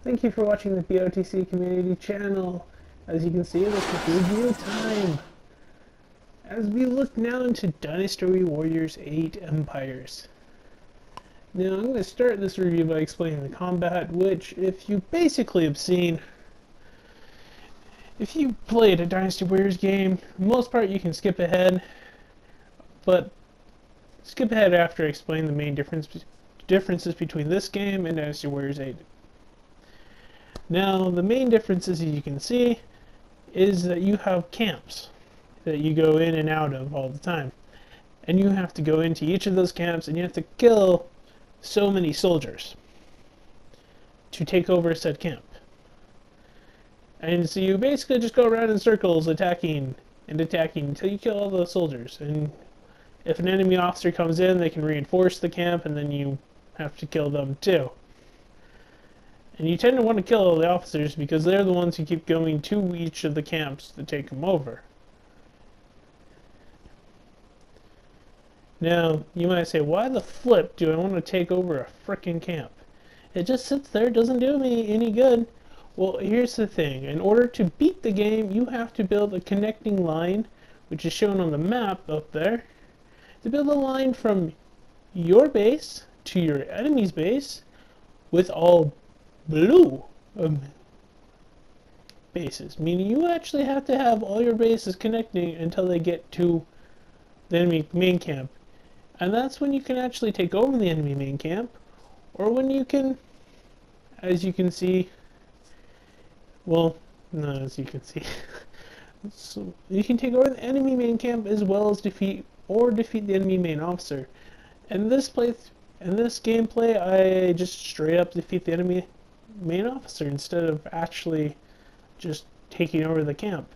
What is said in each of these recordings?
Thank you for watching the BOTC community channel. As you can see, this is review time. As we look now into Dynasty Warriors 8 Empires. Now I'm going to start this review by explaining the combat, which if you basically have seen, if you played a Dynasty Warriors game, for the most part you can skip ahead, but skip ahead after I explain the main differences between this game and Dynasty Warriors 8. Now, the main differences, as you can see, is that you have camps that you go in and out of all the time. And you have to go into each of those camps and you have to kill so many soldiers to take over said camp. And so you basically just go around in circles attacking and attacking until you kill all those soldiers. And if an enemy officer comes in, they can reinforce the camp and then you have to kill them too. And you tend to want to kill all the officers because they're the ones who keep going to each of the camps to take them over. Now, you might say, why the flip do I want to take over a frickin' camp? It just sits there, doesn't do me any good. Well, here's the thing. In order to beat the game, you have to build a connecting line, which is shown on the map up there, to build a line from your base to your enemy's base with all blue bases, meaning you actually have to have all your bases connecting until they get to the enemy main camp. And that's when you can actually take over the enemy main camp, or when you can, as you can see, well, not as you can see, so you can take over the enemy main camp as well as defeat the enemy main officer. And this gameplay, I just straight up defeat the enemy main officer instead of actually just taking over the camp.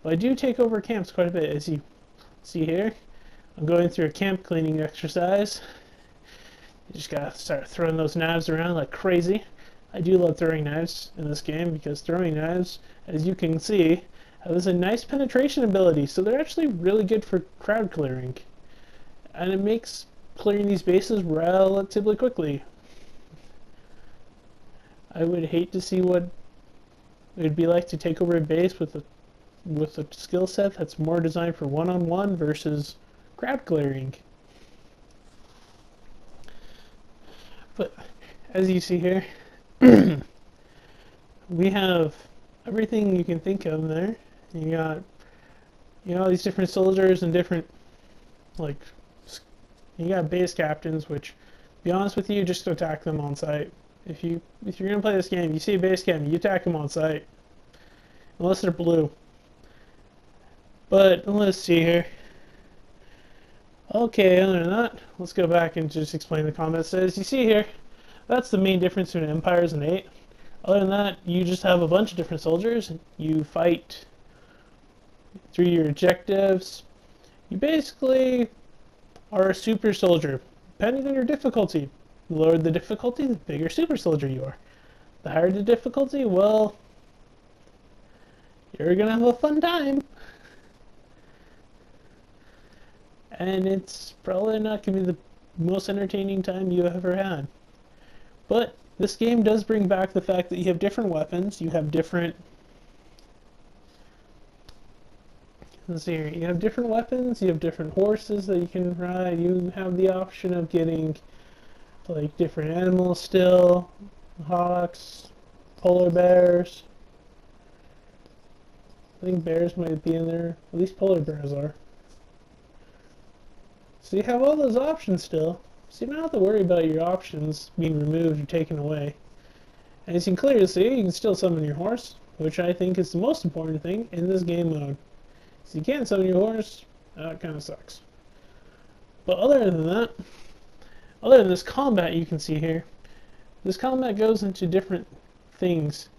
But I do take over camps quite a bit, as you see here. I'm going through a camp cleaning exercise. You just gotta start throwing those knives around like crazy. I do love throwing knives in this game because throwing knives, as you can see, has a nice penetration ability, so they're actually really good for crowd clearing. And it makes clearing these bases relatively quickly. I would hate to see what it would be like to take over a base with a skill set that's more designed for one-on-one versus crowd clearing. But as you see here, we have everything you can think of there. You got all these different soldiers and different, like, you got base captains, which, to be honest with you, just attack them on sight. If you're gonna play this game, you see a base camp, you attack them on sight, unless they're blue. But let's see here. Okay, other than that, let's go back and just explain the combat status. You see here, that's the main difference between Empires and 8. Other than that, you just have a bunch of different soldiers. You fight through your objectives. You basically are a super soldier, depending on your difficulty. The lower the difficulty, the bigger super soldier you are. The higher the difficulty, well, you're gonna have a fun time. And it's probably not gonna be the most entertaining time you ever had. But this game does bring back the fact that you have different weapons, you have different... Let's see here, you have different weapons, you have different horses that you can ride, you have the option of getting like different animals still, hawks, polar bears. I think bears might be in there, at least polar bears are. So you have all those options still, so you don't have to worry about your options being removed or taken away. And as you can clearly see, you can still summon your horse, which I think is the most important thing in this game mode. So you can't summon your horse, that kind of sucks. But other than that, other than this combat you can see here, this combat goes into different things.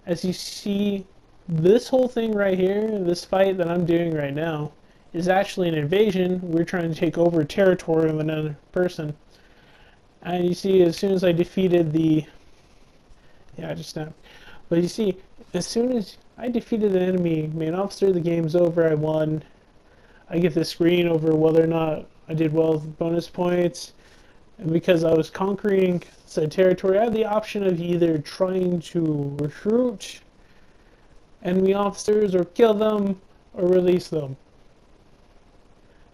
As you see, this whole thing right here, this fight that I'm doing right now, is actually an invasion. We're trying to take over territory of another person. And you see, as soon as I defeated the... Yeah, I just snapped. But you see, as soon as I defeated the enemy main officer, the game's over, I won. I get the screen over whether or not I did well with bonus points. And because I was conquering said territory, I had the option of either trying to recruit enemy officers or kill them or release them.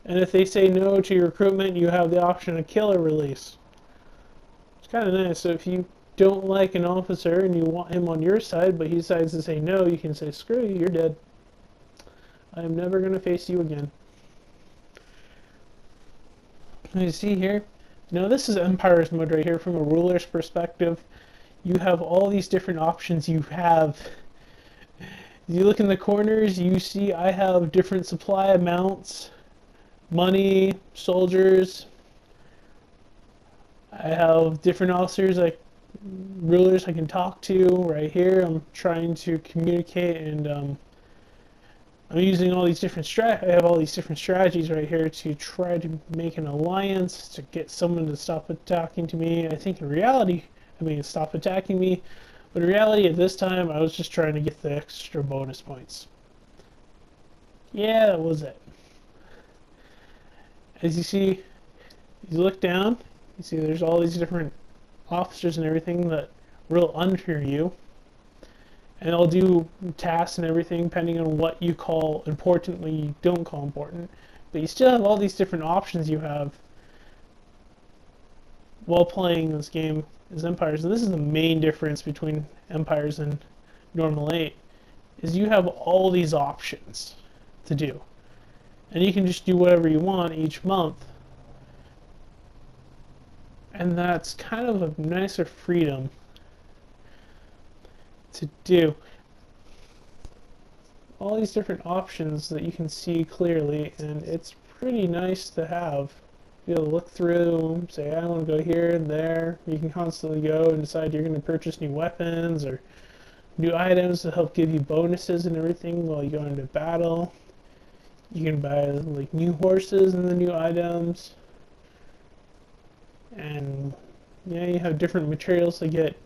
And if they say no to your recruitment, you have the option to kill or release. It's kind of nice. So if you don't like an officer and you want him on your side, but he decides to say no, you can say, screw you, you're dead. I am never going to face you again. You see here? Now this is Empire's mode right here from a ruler's perspective. You have all these different options you have. You look in the corners, you see I have different supply amounts, money, soldiers. I have different officers, like rulers I can talk to right here. I'm trying to communicate, and I'm using all these different I have all these different strategies right here to try to make an alliance to get someone to stop attacking to me. I think in reality, stop attacking me, but in reality at this time I was just trying to get the extra bonus points. Yeah, that was it. As you see, you look down, you see there's all these different officers and everything that rule under you. And I'll do tasks and everything depending on what you call important, what you don't call important. But you still have all these different options you have while playing this game as Empires. And this is the main difference between Empires and normal 8, is you have all these options to do. And you can just do whatever you want each month. And that's kind of a nicer freedom to do. All these different options that you can see clearly, and it's pretty nice to have. Be able to look through, say I want to go here and there. You can constantly go and decide you're going to purchase new weapons or new items to help give you bonuses and everything while you go into battle. You can buy like new horses and the new items, and yeah, you have different materials to get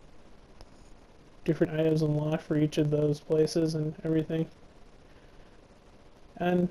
different items unlocked for each of those places and everything. And